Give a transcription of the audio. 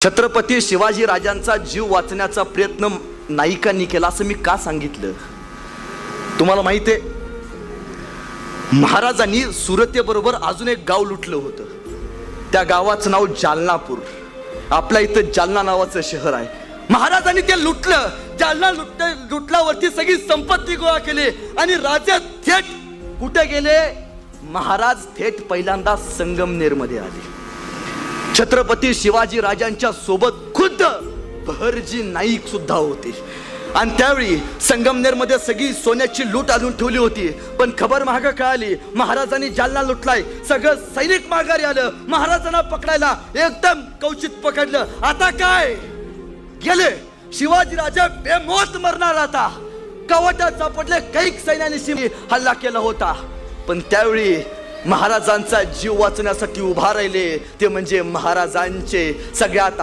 छत्रपती शिवाजी राजांचा जीव वाचण्याचा प्रयत्न नायिकांनी केला असं मी का सांगितलं? तुम्हाला माहित आहे, महाराजांनी सुरतेबरोबर अजून एक गाव लुटलं होतं. त्या गावाचं नाव जालनापूर. आपल्या इथं जालना नावाचं शहर आहे. महाराजांनी ते लुटलं. जालना लुटल्यावरती सगळी संपत्ती गोळा केली आणि राजा थेट कुठे गेले? महाराज थेट पहिल्यांदा संगमनेर मध्ये आले. छत्रपती शिवाजी राजांच्या सोबत खुद्द बहरजी नाईक सुद्धा होते. आणि त्यावेळी संगमनेर मध्ये सगळी सोन्याची लूट आणून ठेवली होती. पण खबर महाग कळाली, महाराजांनी जालना लुटलाय. सगळं सैनिक माघारी आलं. महाराजांना पकडायला एकदम कवचित पकडलं. आता काय गेले? शिवाजी राजा बेमौत मरणार. आता कवटात सापडले. कैक सैन्याने हल्ला केला होता. पण त्यावेळी महाराजांचा जीव वाचण्यासाठी उभा राहिले ते म्हणजे महाराजांचे सगळ्यात